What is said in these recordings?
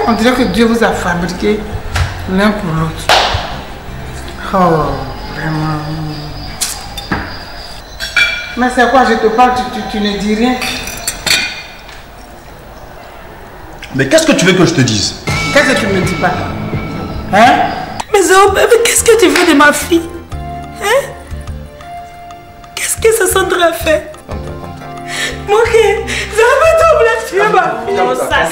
On dirait que Dieu vous a fabriqué l'un pour l'autre. Oh, vraiment. Mais c'est quoi, je te parle, tu ne dis rien. Mais qu'est-ce que tu veux que je te dise? Qu'est-ce que tu ne me dis pas? Hein? Mais Zao, qu'est-ce que tu veux de ma fille? Hein? Qu'est-ce que Sassandra a fait? Mon cœur, j'avais tout blessé ma fille. Non, sa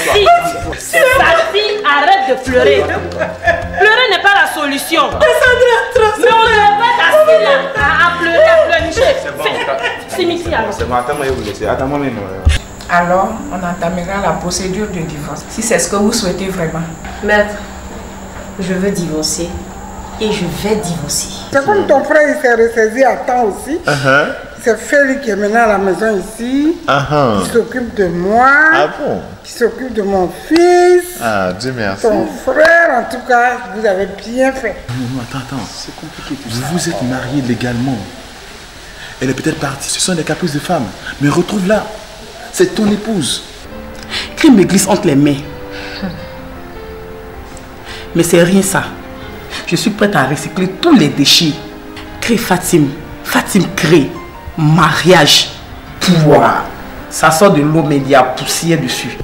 fille, arrête de pleurer. Pleurer n'est pas la solution. Sassandra, mais on ne va pas t'assurer à pleurer, à pleurnicher. C'est ici alors. C'est bon, attends-moi, je vous laisse. Attends-moi même. Alors, on entamera la procédure de divorce, si c'est ce que vous souhaitez vraiment. Maître, je veux divorcer et je vais divorcer. C'est comme ton frère, il s'est ressaisi à temps aussi. C'est Félix qui est maintenant à la maison ici, qui s'occupe de moi, qui s'occupe de mon fils. Ah, Dieu merci. Ton frère, en tout cas, vous avez bien fait. Non, attends. C'est compliqué tout ça. Vous vous êtes mariés légalement. Elle est peut-être partie, ce sont des caprices de femme. Mais retrouve-la. C'est ton épouse. Crime me glisse entre les mains. Mais c'est rien ça. Je suis prête à recycler tous les déchets. Crée Fatim. Fatim crée. Mariage. Pouvoir. Ça sort de l'eau, mais il y a poussière dessus.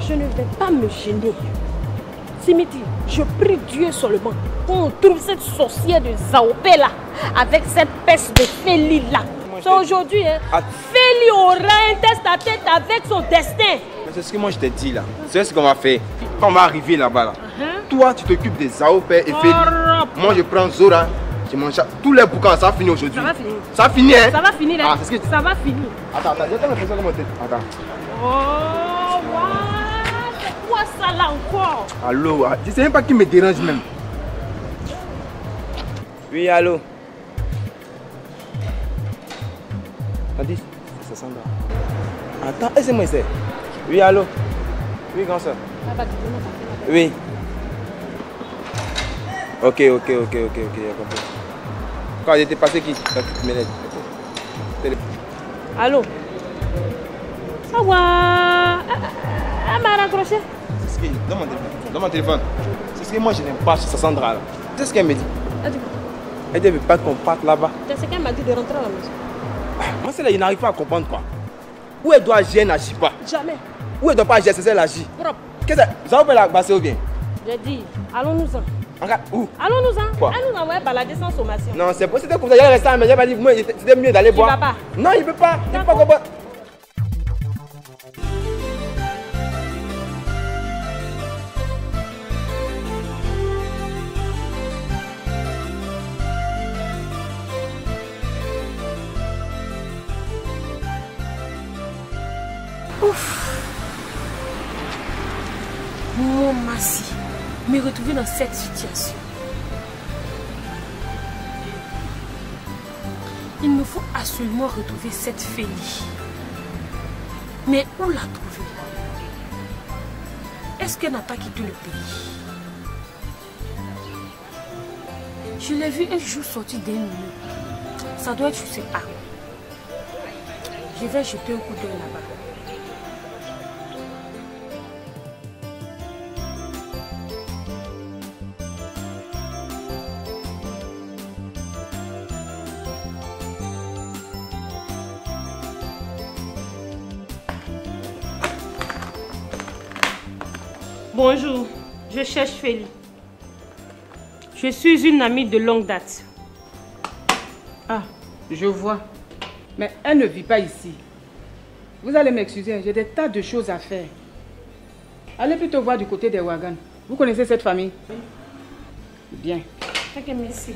Je ne vais pas me gêner. Simiti, je prie Dieu seulement qu'on trouve cette sorcière de Zaopé là, avec cette peste de Feli là. C'est aujourd'hui, hein. Feli aura un test à tête avec son destin. C'est ce que moi je t'ai dit là. C'est ce qu'on va faire. Quand on va arriver là-bas, là, toi tu t'occupes des Zaopé et Feli. Moi je prends Zora. Je mange tous les bouquins, ça va finir aujourd'hui. Ça va finir. Ça va finir, hein? Ça va finir, hein? Ah, c'est ce que... Ça va finir. Attends, j'attends le professeur comment t'es. Attends. Oh, wow. C'est quoi ça là encore? Allô, je sais même pas qui me dérange même. Oui, allô. Attendez, c'est Sandra. Attends, c'est moi ici. Oui, allô. Oui, grand soeur. Oui. Ok, j'ai compris. Quand elle était passée qui? Allô? Ça va? Elle m'a raccroché. C'est ce que... Donne mon téléphone. C'est ce que moi je n'aime pas chez Sandra là. Tu sais ce qu'elle me dit? Elle ne veut pas qu'on parte là-bas. C'est ce qu'elle m'a dit de rentrer à la maison. Moi celle-là, il n'arrive pas à comprendre quoi. Où elle doit agir, elle n'agit pas. Jamais. Où elle ne doit pas agir, c'est elle agit. Propre. Qu'est-ce que ça? Ça va la passer ou bien? J'ai dit, allons-nous-en. Où? Allons-nous-en. Quoi? Elle nous envoie balader sans sommation. Non, c'est possible que vous allez rester à la maison. J'ai pas dit, moi, c'était mieux d'aller boire. Il va pas. Non, il ne peut pas. Il ne peut pas comprendre. Ouf. Mon Massi, me retrouver dans cette situation. Il me faut absolument retrouver cette Félie. Mais où la trouver? Est-ce qu'elle n'a pas quitté le pays? Je l'ai vu un jour sortir d'un lieu. Ça doit être, je ne sais pas. Je vais jeter un coup d'œil là-bas. Bonjour, je cherche Félie. Je suis une amie de longue date. Ah, je vois. Mais elle ne vit pas ici. Vous allez m'excuser, j'ai des tas de choses à faire. Allez plutôt voir du côté des Ouagans. Vous connaissez cette famille? Bien. Ok, merci.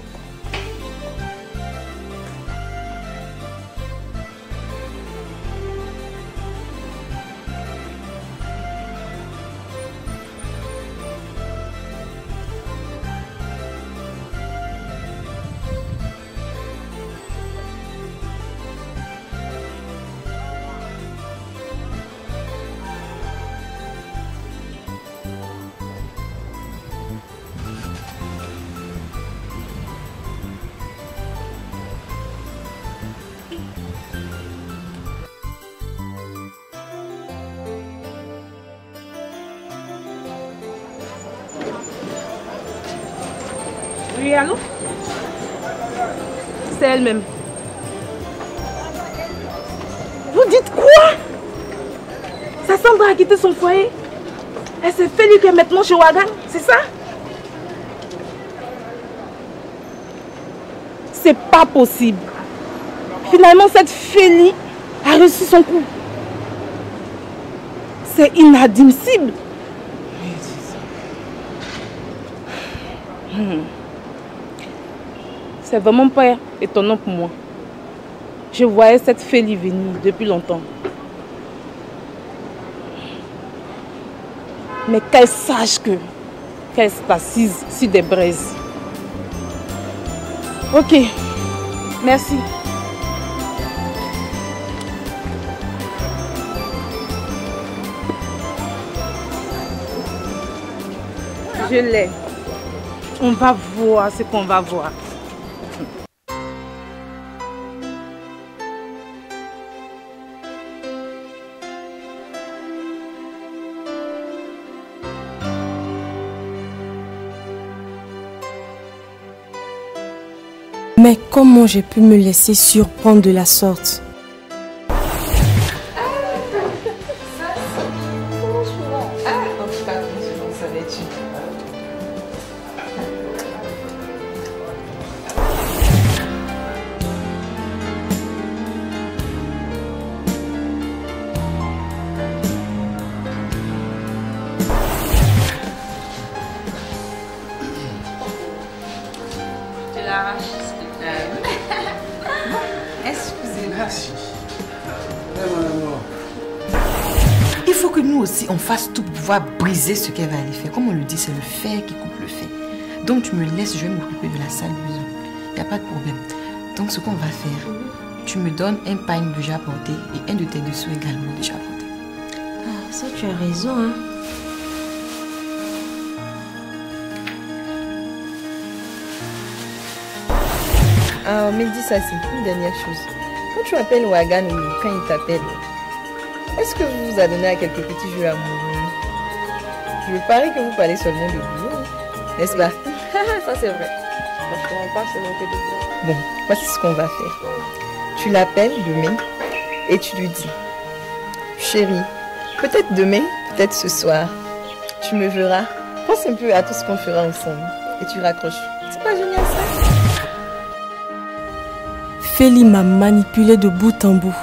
Oui, allô? C'est elle-même. Vous dites quoi? Sa Sandra a quitté son foyer. Elle s'est fait lui que maintenant chez Ouagan, c'est ça? C'est pas possible. Finalement, cette Félie a reçu son coup. C'est inadmissible. C'est vraiment pas étonnant pour moi. Je voyais cette Félie venir depuis longtemps. Mais qu'elle sache qu'elle s'est assise sur des braises. Ok, merci. Je l'ai. On va voir ce qu'on va voir. Mais comment j'ai pu me laisser surprendre de la sorte? Il faut que nous aussi on fasse tout pour pouvoir briser ce qu'elle va aller faire. Comme on le dit, c'est le fer qui coupe le fer. Donc tu me laisses, je vais m'occuper de la salle maison. Il n'y a pas de problème. Donc ce qu'on va faire, tu me donnes un pagne déjà porté et un de tes dessous également déjà porté. Ah, ça tu as raison, hein. Ah, mais dis ça, c'est une dernière chose. Quand tu appelles Ouagan ou quand il t'appelle, est-ce que vous vous adonnez à quelques petits jeux amoureux? Je me parie que vous parlez seulement de boulot, n'est-ce pas? Ça c'est vrai. Parce qu'on parle seulement que de boulot. Bon, voici ce qu'on va faire. Tu l'appelles demain et tu lui dis: chérie, peut-être demain, peut-être ce soir, tu me verras. Pense un peu à tout ce qu'on fera ensemble et tu raccroches. C'est pas génial ça? Félie m'a manipulé de bout en bout.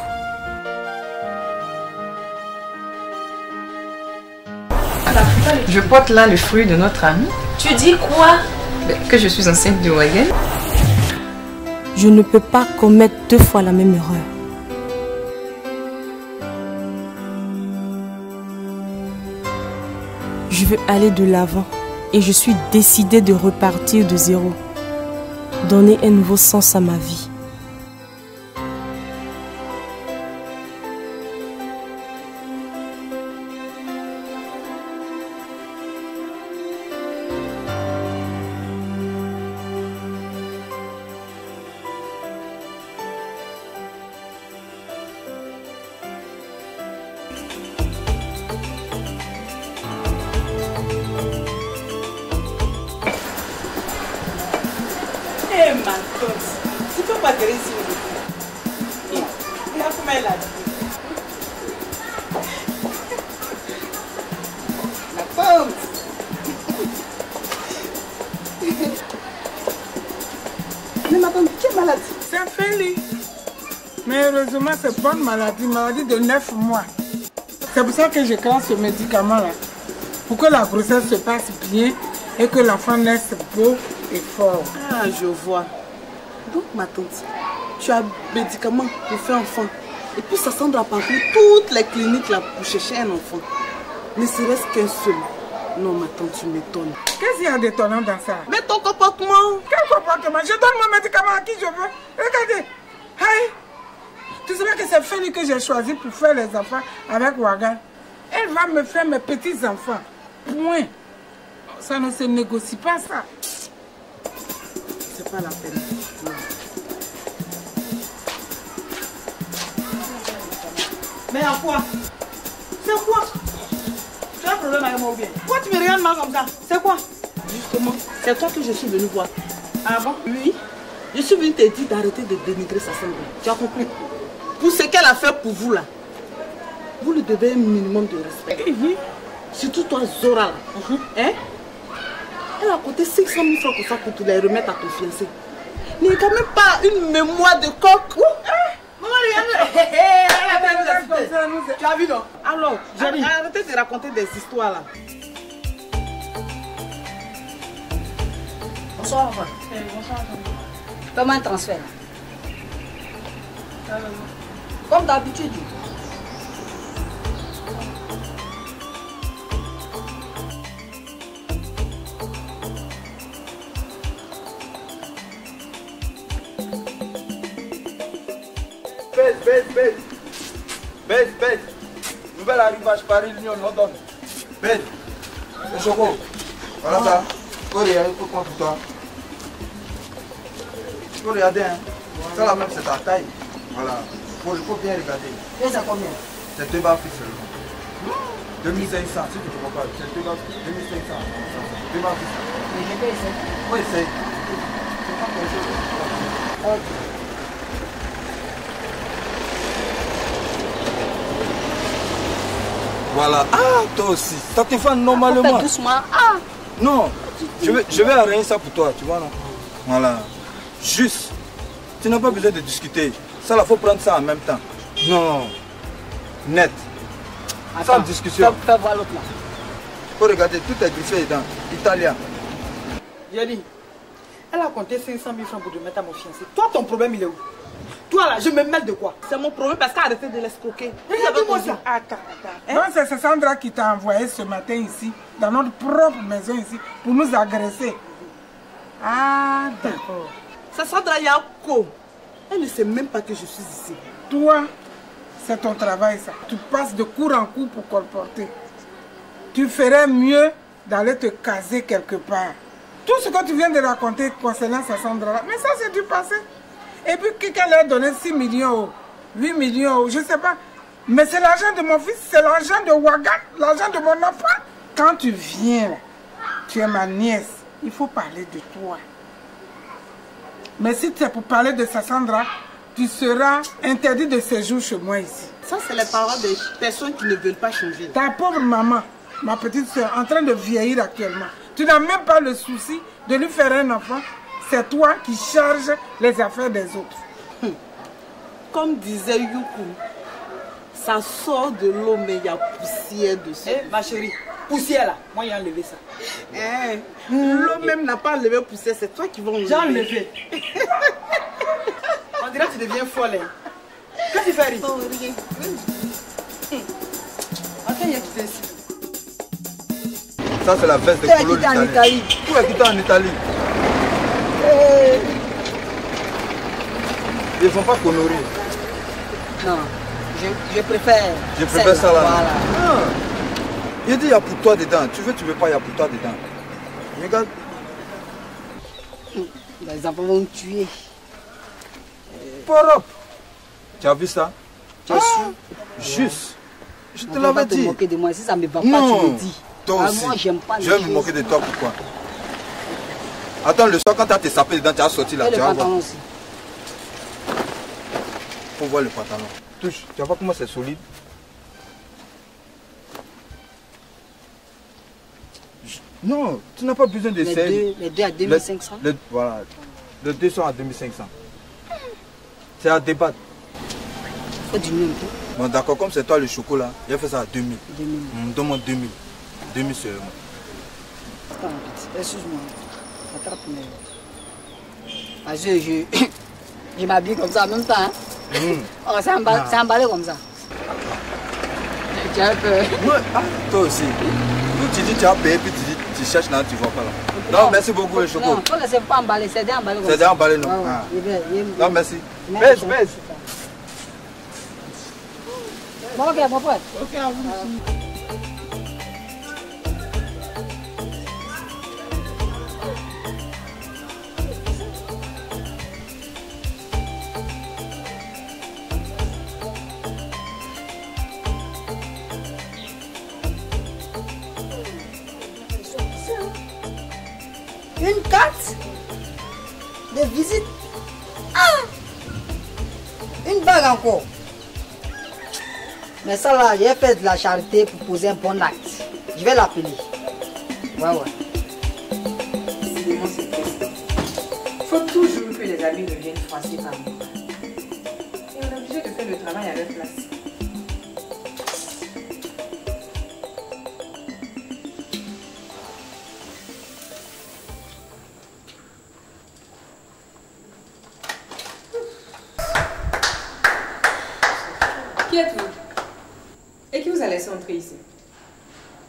Je porte là le fruit de notre ami. Tu dis quoi? Que je suis enceinte de Ouagan. Je ne peux pas commettre deux fois la même erreur. Je veux aller de l'avant et je suis décidée de repartir de zéro. Donner un nouveau sens à ma vie. Tu peux pas gérer ici aujourd'hui. Il a comment elle a dit. La tante. Mais ma tante, quelle maladie? C'est un Feli. Mais heureusement, c'est pas une maladie de 9 mois. C'est pour ça que je crée ce médicament-là. Pour que la grossesse se passe bien et que l'enfant naisse beau et fort. Ah, je vois. Donc, ma tante, tu as un médicament pour faire enfant. Et puis, ça semble à parcourir toutes les cliniques là pour chercher un enfant. Ne serait-ce qu'un seul. Non, ma tante, tu m'étonnes. Qu'est-ce qu'il y a d'étonnant dans ça? Mais ton comportement. Quel comportement? Je donne mon médicament à qui je veux. Regardez. Hey. Tu sais que c'est Fanny que j'ai choisi pour faire les enfants avec Wagan. Elle va me faire mes petits-enfants. Point. Ça ne se négocie pas, ça. C'est pas la peine. Non. Mais à quoi? C'est quoi? Tu as un problème avec moi ou bien? Pourquoi tu me regardes mal comme ça? C'est quoi? Justement, c'est toi que je suis venue voir. Ah bon? Oui. Je suis venue te dire d'arrêter de dénigrer sa sœur. Tu as compris? Pour ce qu'elle a fait pour vous là, vous lui devez un minimum de respect. Surtout toi, Zora là. Hein? Elle a coûté 500 000 francs pour ça, pour te les remettre à ton fiancé. Il n'y a quand même pas une mémoire de coq. Maman, regarde. Tu as vu non? Alors, arrêtez de raconter des histoires là. Bonsoir, enfant. Bonsoir. Comment un transfert? Comme d'habitude. Baisse. Nouvel arrivage Paris-Lyon, London. Baisse. Le choco. Voilà ça. Faut regarder pour contre toi. Tu peux regarder, hein. Ça là même c'est ta taille. Voilà. Il faut bien regarder. Et c'est combien? C'est 2 bas fixes seulement. 2500, si tu ne comprends pas. C'est 2 bas fixes. 2500. 2 bas fixes. Mais je peux essayer. Oui, essaye. Ok. Voilà. Ah, toi aussi. Ça te fait normalement. Doucement. Ah. Non. Je vais arranger ça pour toi, tu vois, non? Voilà. Juste. Tu n'as pas besoin de discuter. Ça, il faut prendre ça en même temps. Non. Net. Attends, sans discussion. Fais voir l'autre là. Faut regarder, tout est griffé dedans. Italien. Yanni, elle a compté 500 000 francs pour te mettre à mon fiancé. Toi, ton problème, il est où? Toi là, je me mêle de quoi? C'est mon problème parce qu'elle a arrêté de l'escroquer. Regarde-moi ça. Attends. Donc c'est Sandra qui t'a envoyé ce matin ici, dans notre propre maison ici, pour nous agresser. Ah, d'accord. C'est Sandra Yako. Elle ne sait même pas que je suis ici. Toi, c'est ton travail ça. Tu passes de cours en cours pour colporter. Tu ferais mieux d'aller te caser quelque part. Tout ce que tu viens de raconter concernant sa Sandra là, mais ça c'est du passé. Et puis quelqu'un leur a donné 6 millions, 8 millions, je ne sais pas. Mais c'est l'argent de mon fils, c'est l'argent de Wagan, l'argent de mon enfant. Quand tu viens, tu es ma nièce, il faut parler de toi. Mais si tu es pour parler de Sandra, tu seras interdit de séjour chez moi ici. Ça, c'est les paroles des personnes qui ne veulent pas changer. Ta pauvre maman, ma petite soeur, en train de vieillir actuellement. Tu n'as même pas le souci de lui faire un enfant. C'est toi qui charges les affaires des autres. Comme disait Youkou, ça sort de l'eau, mais il y a poussière dessus. Ma chérie, poussière là, moi j'ai enlevé ça. L'eau même n'a pas enlevé poussière, c'est toi qui vas enlever. J'ai enlevé. On dirait que tu deviens folle. Qu'est-ce que tu fais, Ri? Oh, rien. Attends, il y a qui ici. Ça, c'est la veste de Polo l'Italie. Tout est quitté en Italie. Ils ne sont pas colorés. Non, je préfère. Je préfère ça là. Voilà. Ah. Il dit il y a pour toi dedans. Tu veux pas, il y a pour toi dedans. Regarde. Les enfants vont me tuer. Porop. Tu as vu ça? Tu es sûr? Juste. Je te l'avais dit. Tu te moquer de moi. Si ça ne me va pas, non. tu me dis. Toi aussi. Moi, j'aime pas les je vais me moquer de toi, pourquoi? Attends, le soir, quand tu as tes sapés dedans, tu as sorti là. Et le pantalon aussi. Faut voir le pantalon. Touche, tu vas voir comment c'est solide. Non, tu n'as pas besoin de les deux à 2500. Voilà, les deux sont à 2500. C'est à débattre. Faut diminuer un peu. Bon d'accord, comme c'est toi le chocolat, j'ai fait ça à 2000. 2000. Donne-moi 2000. 2000 seulement. Attends, excuse-moi. Attrape-moi. Parce que je m'habille comme ça en même temps. Hein? Oh, c'est emballé comme ça. Tu as peur. Ouais. Ah, toi aussi. Tu dis tu as payé, puis tu cherches là, tu ne vois pas là. Non, merci beaucoup le chocolat. Non, il faut laisser pas emballer, c'est déjà emballé comme ça. C'est déjà emballé, non? Ouais, ouais. Non, merci. Baisse. Bon, ok, bon, prêt. Ok, à vous aussi. Une carte de visite. Ah! Une bague encore. Mais ça là, j'ai fait de la charité pour poser un bon acte. Je vais l'appeler. Ouais. Faut toujours que les amis reviennent froisser par moi. Et on est obligé de faire le travail à leur place. Qui êtes-vous? Et qui vous a laissé entrer ici?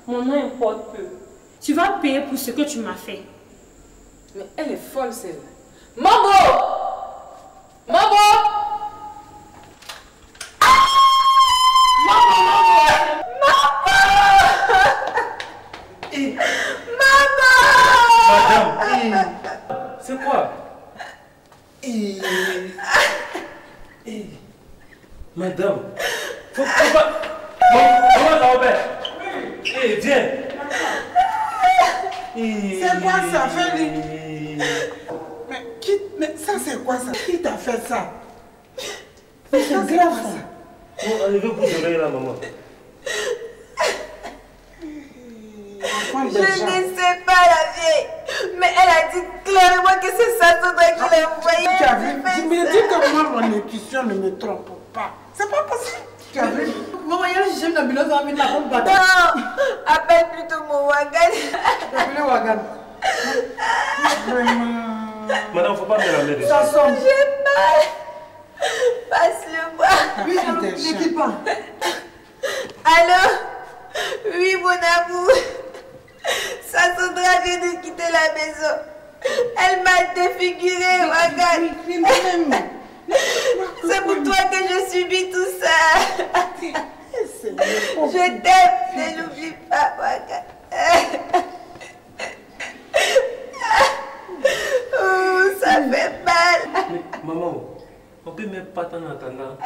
Mon nom importe peu. Tu vas payer pour ce que tu m'as fait. Mais elle est folle celle-là. Mambo! Mambo! Madame, c'est quoi? Madame, faut pas... Maman, Robert. Viens. C'est quoi ça, Félix? Mais ça, c'est quoi ça? Qui t'a fait ça? C'est grave ça. Bon, enlevez vos oreilles là, maman. Je ne sais pas la vieille, mais elle a dit clairement que c'est ça qui l'a envoyé. Tu as vu? Tu me dis que moi, mon intuition ne me trompe pas. C'est pas possible. Tu as vu? Maman, j'aime l'ambulance, on va mettre la pompe bateau. Non, appelle plutôt mon wagon. Appelez wagon. Vraiment. Madame, faut pas me la mettre. Ça sonne. J'ai mal. Passe-le-moi. Oui, ne quitte pas. Allô? Oui, mon amour. Sandra vient de quitter la maison. Elle m'a défigurée, wagon. C'est pour toi que je subis tout ça. Je t'aime, ne l'oublie pas, wagon. Oh, ça fait mal. Mais, maman, on peut même pas t'en attendre.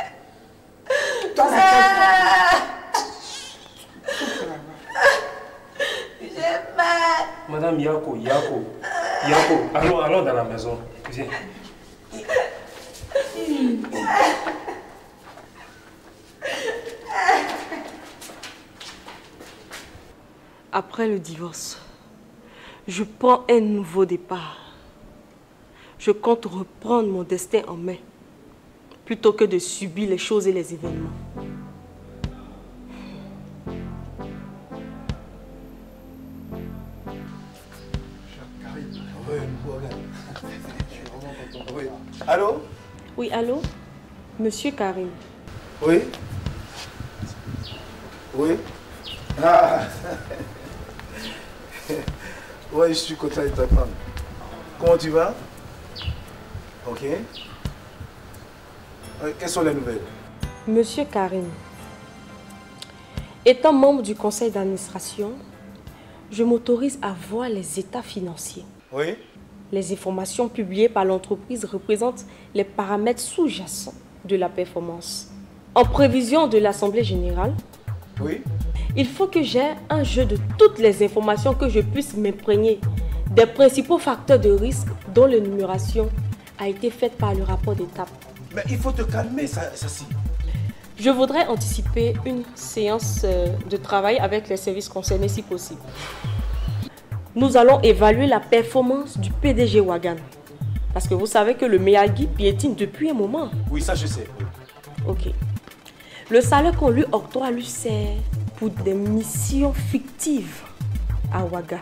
J'ai mal. Madame Yako, allons dans la maison. Viens. Après le divorce, je prends un nouveau départ. Je compte reprendre mon destin en main, plutôt que de subir les choses et les événements. Allô? Oui, allô? Monsieur Karim. Ouais, je suis content de t'entendre. Comment tu vas? Ok. Quelles sont les nouvelles? Monsieur Karim, étant membre du conseil d'administration, je m'autorise à voir les états financiers. Oui. Les informations publiées par l'entreprise représentent les paramètres sous-jacents de la performance. En prévision de l'Assemblée générale, oui, il faut que j'aie un jeu de toutes les informations que je puisse m'imprégner des principaux facteurs de risque dont l'énumération a été faite par le rapport d'étape. Mais il faut te calmer, ça. Je voudrais anticiper une séance de travail avec les services concernés si possible. Nous allons évaluer la performance du PDG Wagan. Parce que vous savez que le Miyagi piétine depuis un moment. Oui, ça je sais. Ok. Le salaire qu'on lui octroie lui sert pour des missions fictives à Ouaga.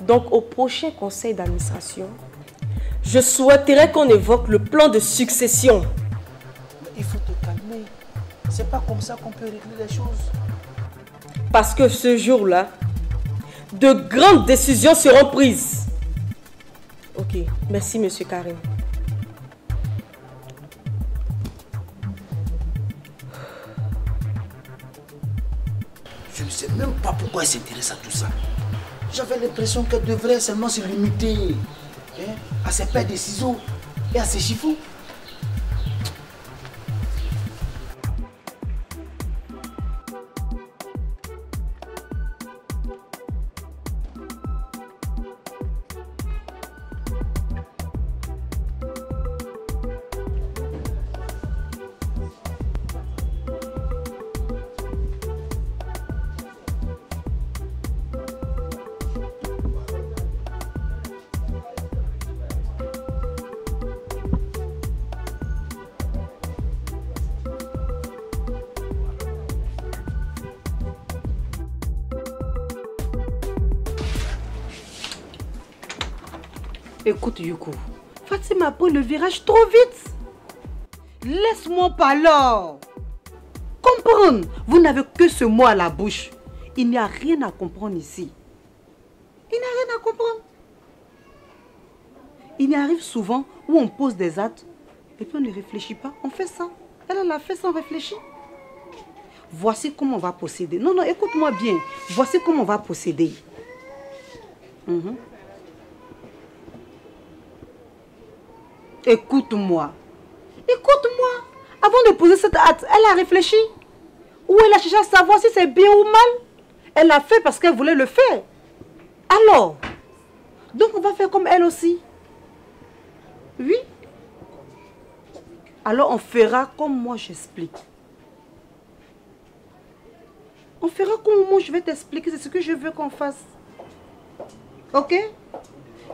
Donc au prochain conseil d'administration, je souhaiterais qu'on évoque le plan de succession. Mais il faut te calmer. C'est pas comme ça qu'on peut régler les choses. Parce que ce jour-là, de grandes décisions seront prises. Ok, merci Monsieur Karim. Je ne sais même pas pourquoi elle s'intéresse à tout ça. J'avais l'impression qu'elle devrait seulement se limiter à ses paires de ciseaux et à ses chiffons. Écoute Yuko, Fatima a pris le virage trop vite. Laisse-moi parler. Comprendre, vous n'avez que ce mot à la bouche. Il n'y a rien à comprendre ici. Il n'y a rien à comprendre. Il y arrive souvent où on pose des actes et puis on ne réfléchit pas. On fait ça. Elle l'a fait sans réfléchir. Voici comment on va procéder. Non, non, écoute-moi bien. Voici comment on va procéder. Écoute-moi. Écoute-moi. Avant de poser cet acte, elle a réfléchi. Ou elle a cherché à savoir si c'est bien ou mal. Elle l'a fait parce qu'elle voulait le faire. Alors, donc on va faire comme elle aussi. Oui. Alors on fera comme moi j'explique. On fera comme moi je vais t'expliquer. C'est ce que je veux qu'on fasse. Ok?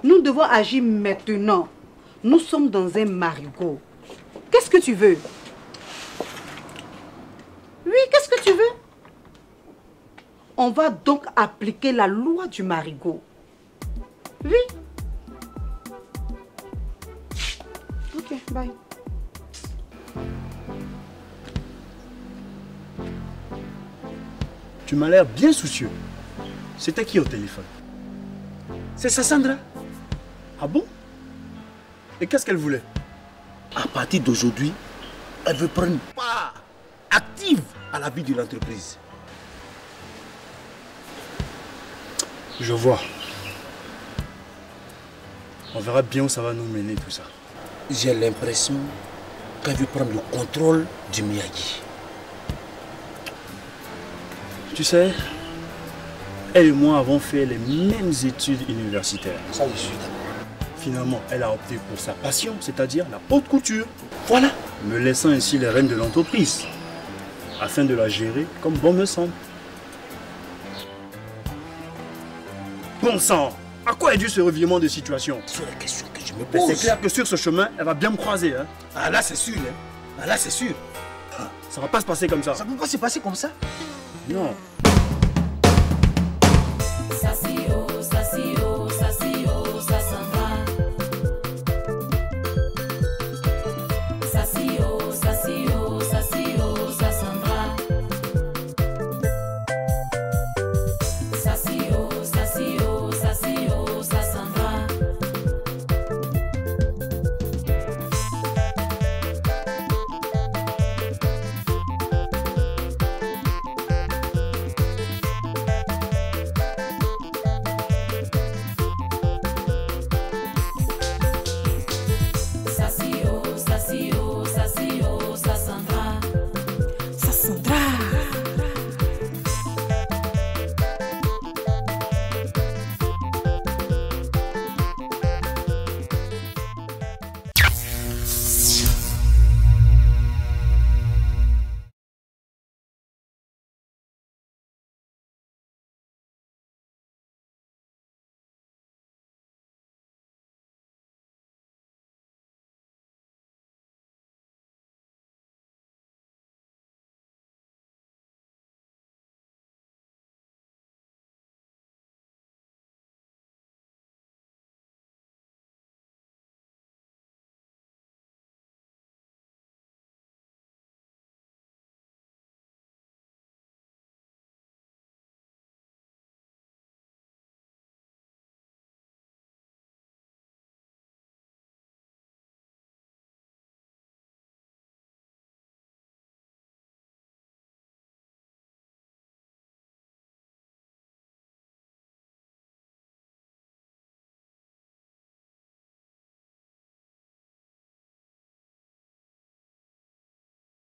Nous devons agir maintenant. Nous sommes dans un marigot. Qu'est-ce que tu veux? Oui, qu'est-ce que tu veux? On va donc appliquer la loi du marigot. Oui. Ok, bye. Tu m'as l'air bien soucieux. C'était qui au téléphone? C'est Sassandra. Ah bon? Et qu'est-ce qu'elle voulait? À partir d'aujourd'hui, elle veut prendre part active à la vie de l'entreprise. Je vois. On verra bien où ça va nous mener tout ça. J'ai l'impression qu'elle veut prendre le contrôle du Miyagi. Tu sais, elle et moi avons fait les mêmes études universitaires. Ça, je suis d'accord. Finalement, elle a opté pour sa passion, c'est-à-dire la haute couture. Voilà. Me laissant ainsi les rênes de l'entreprise, afin de la gérer comme bon me semble. Bon sang, à quoi est dû ce revirement de situation? C'est la question que je me pose. C'est clair que sur ce chemin, elle va bien me croiser. Hein. Ah là, c'est sûr. Hein. Ah là, c'est sûr. Ça va pas se passer comme ça. Ça peut pas se passer comme ça? Non. Sassy, oh, sassy,